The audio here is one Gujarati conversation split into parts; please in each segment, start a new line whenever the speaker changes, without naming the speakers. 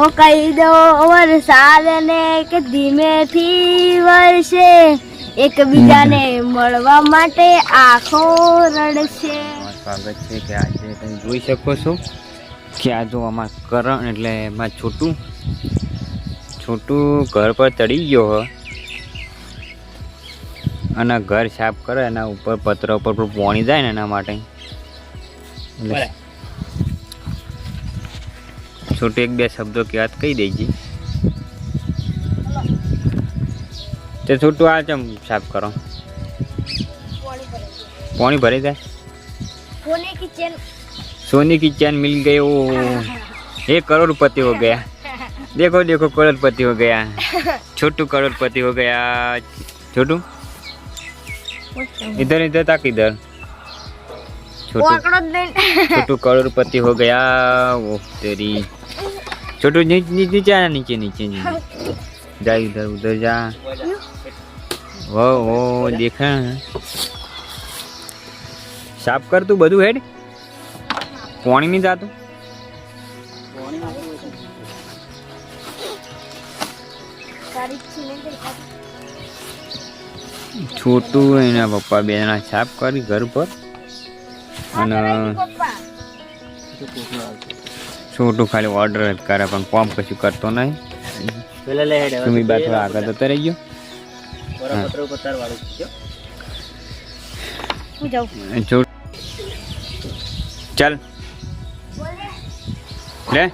ઓ કહી દો વરસાદ ને કે ધીમેથી વરસે એકબીજાને મળવા માટે આંખો રડશે.
સ્વાગત છે કે આજે તમે જોઈ શકો છો કે આ જો આમાં કરણ એટલે એમાં છોટું ઘર પર ચડી ગયો હ અને ઘર સાફ કરે એના ઉપર પત્ર ઉપર પાણી જાય ને એના માટે એટલે છોટું એક બે શબ્દો કહેવાત કહી દેજે. તે છોટું આ ચમ સાફ કરો पानी भरे जाए. सोने की चैन मिल गई. वो 1 करोड़पति हो गया. देखो देखो करोड़पति हो गया. छोटू करोड़पति हो गया. छोटू इधर इधर तक इधर. छोटू करोड़पति हो गया. वो तेरी छोटू नीचे आना नीचे नीचे जा इधर उधर जा. वो देखा साफ कर तू बधु हेड पानी नहीं जातु. छोटू एना पप्पा बेना साफ करी घर पर અને छोटू खाली ऑर्डर करे पण काम कशु करतो नहीं. तुम बात थोड़ा आगे जता रही गयो. चल ले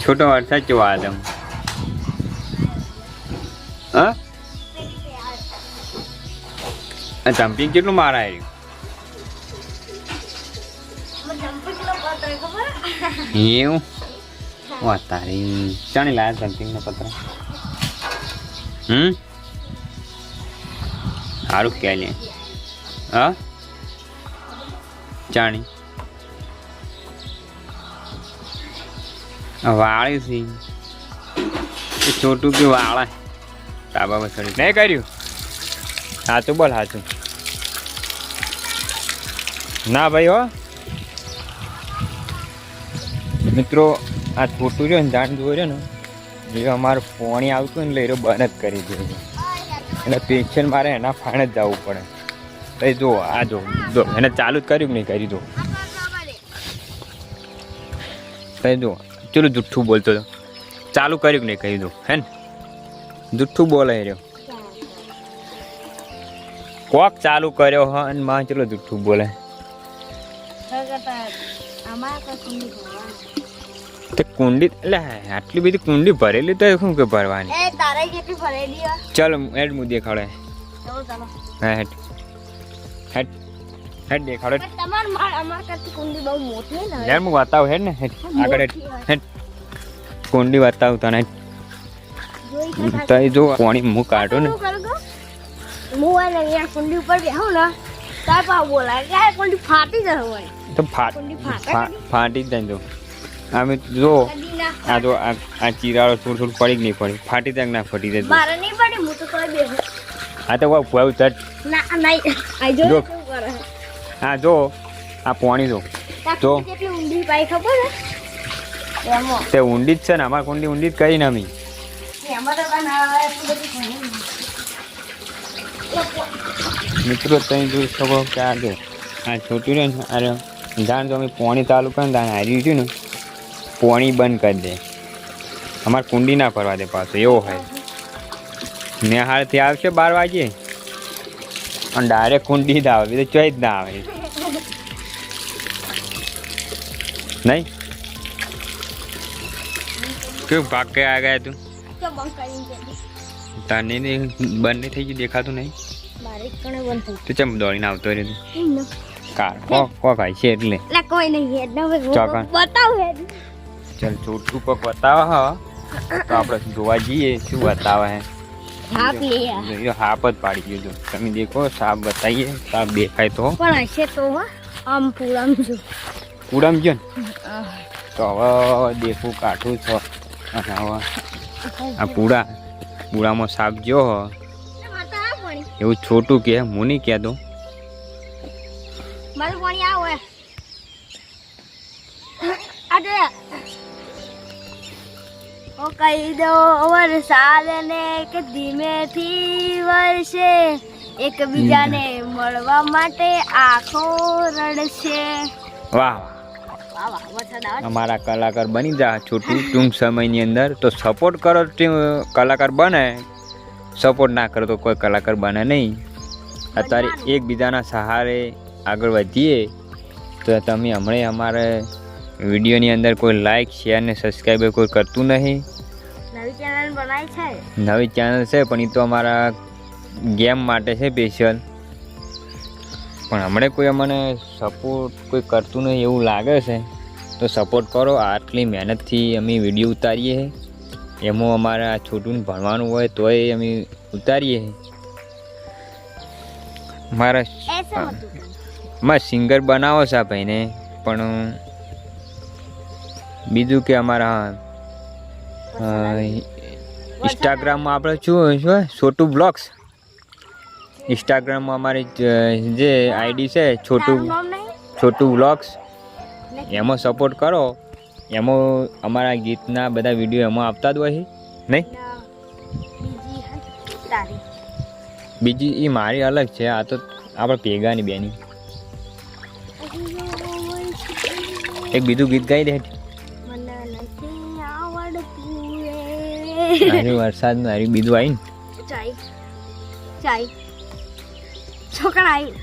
छोटो वर्षा चुवा दम. जंपिंग કેટલું મારા આવ્યું એવું વા તારી ચાણી લાયા જમ્પિંગ નો પત્ર. સારું ક્યાં લે હા ચાણી વાળી સી છોટું કે વાળા તાબા બસડી નહીં કર્યું. સાચું બોલ સાચું ના ભાઈ હો મિત્રો. આ છોટું રહ્યો ને જાણ જોઈ રહ્યો ને એ અમારે પાણી આવતું ને એટલે એ બંધ જ કરી દે એટલે પેન્શન મારે એના ફાણે જ જવું પડે. તો જો આ જો એને ચાલુ જ કર્યું કે નહીં કરી દો. તો જો ચલો જુઠ્ઠું બોલતો હતો ચાલુ કર્યું કે નહીં કહી દો હે ને જુઠ્ઠું બોલે રહ્યો કોક ચાલુ કર્યો હ અને માં ચલો જુઠ્ઠું બોલે. તે કુંડી એટલે આટલી બધી કુંડી ભરેલી તો શું કે ભરવાની. ચાલો હેડ હું દેખાડે. હા હેડ હેડ હેડ દેખાડે. યાર હું બતાવું હેડ ને હેડ આગળ હેડ હેડ કુંડી બતાવું તને. તો જો પાણી હું કાઢું ને
કુંડી ઉપર બેહું ને તાર પા બોલાય કે કુંડી ફાટી જશે
તો ફાટી જ જાય. તો આમે જો આ જો આ ચીરાળો થોડું થોડું પડી જ નહીં પડી ફાટી જાય ના ફટી જાય.
મારે નહીં પડી હું તો કોઈ બેહું.
હા તો વાવ ચટ
ના નહીં આ જો શું કરે.
હા જો આ પાણી જો જો
કેટલી ઊંડી પાઈ ખબર હે એમાં
તે ઊંડી જ છે ને અમાર કુંડી ઊંડી જ કરી ને અમે
એમાં તો બનાવે એટલું બધું
મિત્રો તમે જોઈ શકો કે આ જો આ છોટું રહે ને અરે જાણ જો અમે પાણી ચાલુ કરે ને ત્યાં હાર્યું છું ને પાણી બંધ કરી દે અમારે કુંડી ના ફરવા દે પાછું એવો હોય. નેહાળથી આવશે 12 વાગે અને ડાયરેક્ટ કુંડી જ આવે તો ચોઈ જ ના આવે નહીં. કેવું ભાગ કે આ ગયા તું તને બંધ નહીં થઈ ગયું દેખાતું નહીં તો ચમ દોડીને આવતો રહ્યો તું કાર કો ખાય છે એટલે
કોઈ નહીં બતાવ હેડ.
ચાલ છોટું પગ બતાવે હા તો આપણે જોવા જઈએ શું બતાવે હે. હાપ જ પાડી ગયો જો તમે દેખો સાપ બતાવીએ સાપ દેખાય તો
પણ હશે તો આમ પૂરામ જો
પૂરામ ગયો ને તો હવે દેખું કાઠું છો અને હવે આ પૂળામાં સાપ જો એવું છોટું કે હું નહીં કહેતો.
કહી દો વરસાદ ને કે ધીમેથી વરસે એકબીજાને મળવા માટે આંખો રડશે.
વાહ
વાહ વાહ વરસાદ આવે.
અમારા કલાકાર બની જા છોટું ટૂંક સમયની અંદર. તો સપોર્ટ કરો કલાકાર બને, સપોર્ટ ના કરો તો કોઈ કલાકાર બને નહીં. અત્યારે એકબીજાના સહારે આગળ વધીએ. તો તમે હમણાં અમારે વિડીયોની અંદર કોઈ લાઈક શેર ને સબસ્ક્રાઈબ કોઈ કરતું નહીં.
નવી ચેનલ બનાવી છે.
નવી ચેનલ છે પણ એ તો અમારા ગેમ માટે છે સ્પેશિયલ. પણ હમણાં કોઈ અમને સપોર્ટ કોઈ કરતું નહીં એવું લાગે છે. તો સપોર્ટ કરો. આટલી મહેનતથી અમે વિડીયો ઉતારીએ છીએ. એમાં અમારે આ છોટું ભણવાનું હોય તોય અમે ઉતારીએ છીએ. મારા સિંગર બનાવો છે આ ભાઈને. પણ બીજું કે અમારા ઇન્સ્ટાગ્રામમાં આપણે શું છોટું બ્લોગ્સ, ઇન્સ્ટાગ્રામમાં અમારી જે આઈડી છે છોટું બ્લોગ્સ, એમાં સપોર્ટ કરો. એમાં અમારા ગીતના બધા વિડીયો એમાં આવતા જ હોય છે નહીં. બીજી એ મારી અલગ છે. આ તો આપણે ભેગાની બેની. એક બીજું ગીત ગાઈ દે. વરસાદ નું બીજું આવી ને
છોકરા આવી